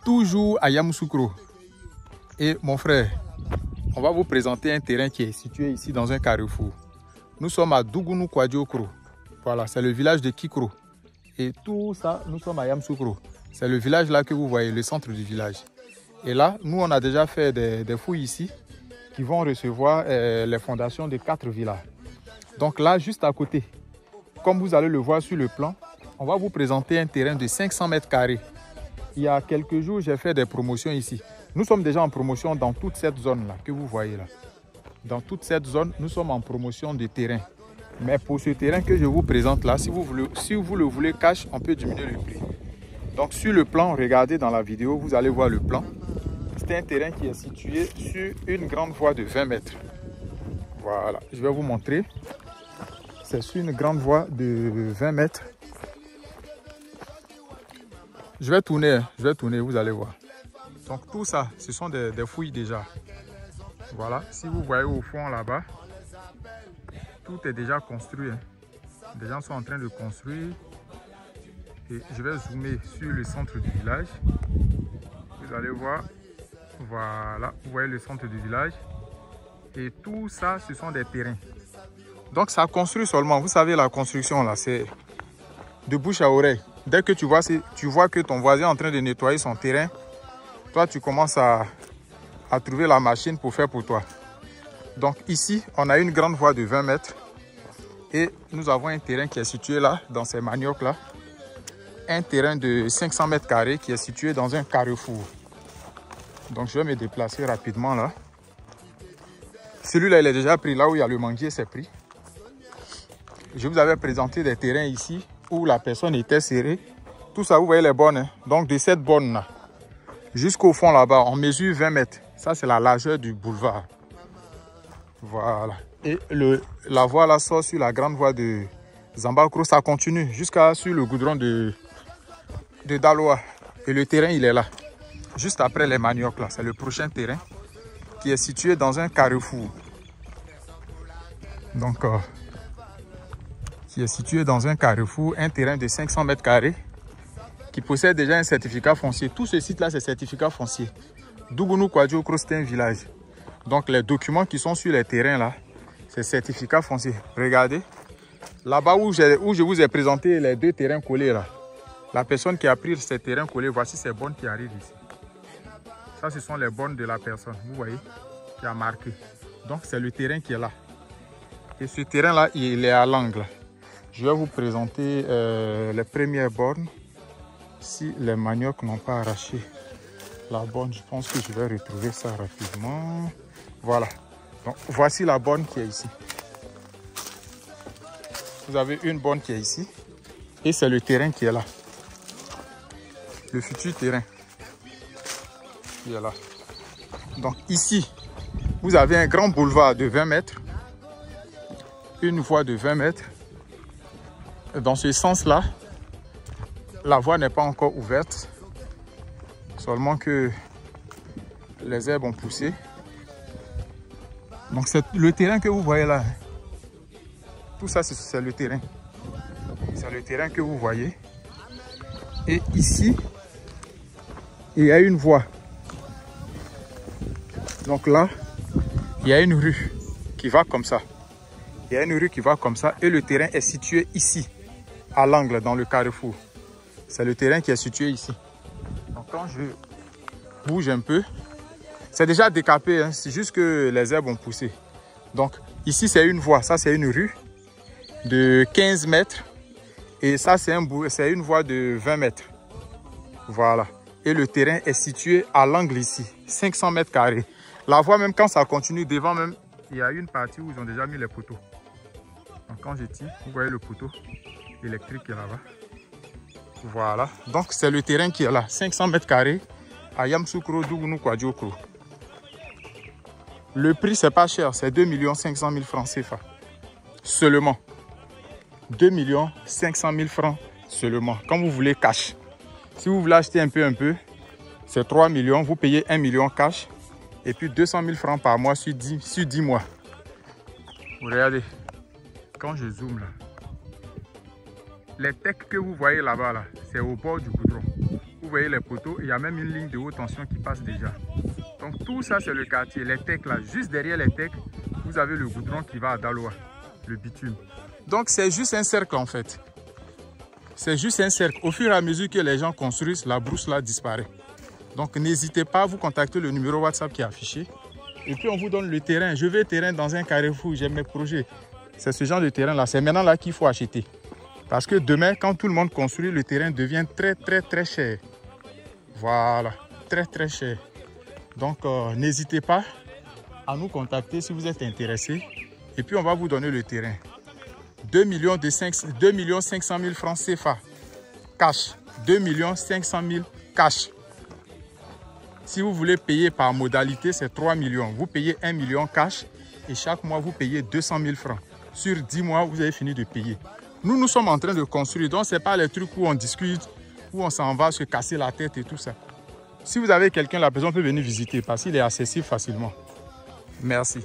toujours à Yamoussoukro. Et mon frère, on va vous présenter un terrain qui est situé ici dans un carrefour. Nous sommes à Dougounou Kwadiokro. Voilà, c'est le village de Kikro. Et tout ça, nous sommes à Yamoussoukro. C'est le village là que vous voyez, le centre du village. Et là, nous, on a déjà fait des fouilles ici qui vont recevoir les fondations de 4 villas. Donc là, juste à côté, comme vous allez le voir sur le plan, on va vous présenter un terrain de 500 mètres carrés. Il y a quelques jours, j'ai fait des promotions ici. Nous sommes déjà en promotion dans toute cette zone-là que vous voyez là. Dans toute cette zone, nous sommes en promotion de terrain. Mais pour ce terrain que je vous présente là, si vous le voulez cash, on peut diminuer le prix. Donc sur le plan, regardez dans la vidéo, vous allez voir le plan. C'est un terrain qui est situé sur une grande voie de 20 mètres. Voilà, je vais vous montrer. C'est sur une grande voie de 20 mètres. Je vais tourner, vous allez voir. Donc tout ça, ce sont des fouilles déjà. Voilà, si vous voyez au fond là-bas, tout est déjà construit. Les gens sont en train de construire. Et je vais zoomer sur le centre du village. Vous allez voir, voilà, vous voyez le centre du village. Et tout ça, ce sont des terrains. Donc ça construit seulement. Vous savez, la construction là, c'est de bouche à oreille. Dès que tu vois que ton voisin est en train de nettoyer son terrain, toi tu commences à trouver la machine pour faire pour toi. Donc ici, on a une grande voie de 20 mètres. Et nous avons un terrain qui est situé là, dans ces maniocs là. Un terrain de 500 mètres carrés qui est situé dans un carrefour. Donc je vais me déplacer rapidement là. Celui-là, il est déjà pris. Là où il y a le manguier, c'est pris. Je vous avais présenté des terrains ici où la personne était serrée. Tout ça, vous voyez les bornes. Hein? Donc de cette borne là jusqu'au fond là-bas, on mesure 20 mètres. Ça, c'est la largeur du boulevard. Voilà. Et la voie là sort sur la grande voie de Zambakro. Ça continue jusqu'à sur le goudron de Daloa. Et le terrain, il est là. Juste après les maniocs là. C'est le prochain terrain qui est situé dans un carrefour. Donc, qui est situé dans un carrefour, un terrain de 500 mètres carrés qui possède déjà un certificat foncier. Tout ce site-là, c'est certificat foncier. Dougounou Kwadiokro, c'est un village. Donc, les documents qui sont sur les terrains là, c'est certificat foncier. Regardez, là-bas où je vous ai présenté les 2 terrains collés là, la personne qui a pris ces terrains collés, voici ces bornes qui arrivent ici. Ça, ce sont les bornes de la personne, vous voyez, qui a marqué. Donc, c'est le terrain qui est là. Et ce terrain-là, il est à l'angle. Je vais vous présenter les premières bornes. Si les maniocs n'ont pas arraché la borne, je pense que je vais retrouver ça rapidement. Voilà. Donc, voici la borne qui est ici. Vous avez une borne qui est ici. Et c'est le terrain qui est là. Le futur terrain qui est là. Donc ici, vous avez un grand boulevard de 20 mètres. Une voie de 20 mètres. Dans ce sens-là, la voie n'est pas encore ouverte. Seulement que les herbes ont poussé. Donc c'est le terrain que vous voyez là. Tout ça, c'est le terrain. C'est le terrain que vous voyez. Et ici, il y a une voie. Donc là, il y a une rue qui va comme ça. Il y a une rue qui va comme ça. Et le terrain est situé ici, à l'angle, dans le carrefour. C'est le terrain qui est situé ici. Donc quand je bouge un peu, c'est déjà décapé. Hein? C'est juste que les herbes ont poussé. Donc ici, c'est une voie. Ça, c'est une rue de 15 mètres. Et ça, c'est une voie de 20 mètres. Voilà. Et le terrain est situé à l'angle ici, 500 mètres carrés. La voie, même quand ça continue, devant même, il y a une partie où ils ont déjà mis les poteaux. Donc quand je tire, vous voyez le poteau électrique qui est là-bas. Voilà. Donc c'est le terrain qui est là, 500 mètres carrés à Yamoussoukro, Dougounou Kwadiokro. Le prix, c'est pas cher, c'est 2 500 000 francs CFA. Seulement. 2 500 000 francs seulement. Quand vous voulez cash. Si vous voulez acheter un peu, c'est 3 millions. Vous payez 1 million cash. Et puis 200 000 francs par mois sur 10 mois. Vous regardez. Quand je zoome là. Les techs que vous voyez là-bas, là, c'est au bord du goudron. Vous voyez les poteaux, il y a même une ligne de haute tension qui passe déjà. Donc tout ça, c'est le quartier. Les techs là, juste derrière les techs, vous avez le goudron qui va à Daloa, le bitume. Donc c'est juste un cercle en fait. C'est juste un cercle. Au fur et à mesure que les gens construisent, la brousse là disparaît. Donc n'hésitez pas à vous contacter le numéro WhatsApp qui est affiché. Et puis on vous donne le terrain. Je veux terrain dans un carrefour, j'aime mes projets. C'est ce genre de terrain là. C'est maintenant là qu'il faut acheter. Parce que demain, quand tout le monde construit, le terrain devient très cher. Voilà, très cher. Donc n'hésitez pas à nous contacter si vous êtes intéressé. Et puis on va vous donner le terrain. 2 500 000 francs CFA cash. 2 500 000 cash. Si vous voulez payer par modalité, c'est 3 millions. Vous payez 1 million cash et chaque mois, vous payez 200 000 francs. Sur 10 mois, vous avez fini de payer. Nous sommes en train de construire. Donc, ce n'est pas les trucs où on discute, où on s'en va se casser la tête et tout ça. Si vous avez quelqu'un, la personne peut venir visiter parce qu'il est accessible facilement. Merci.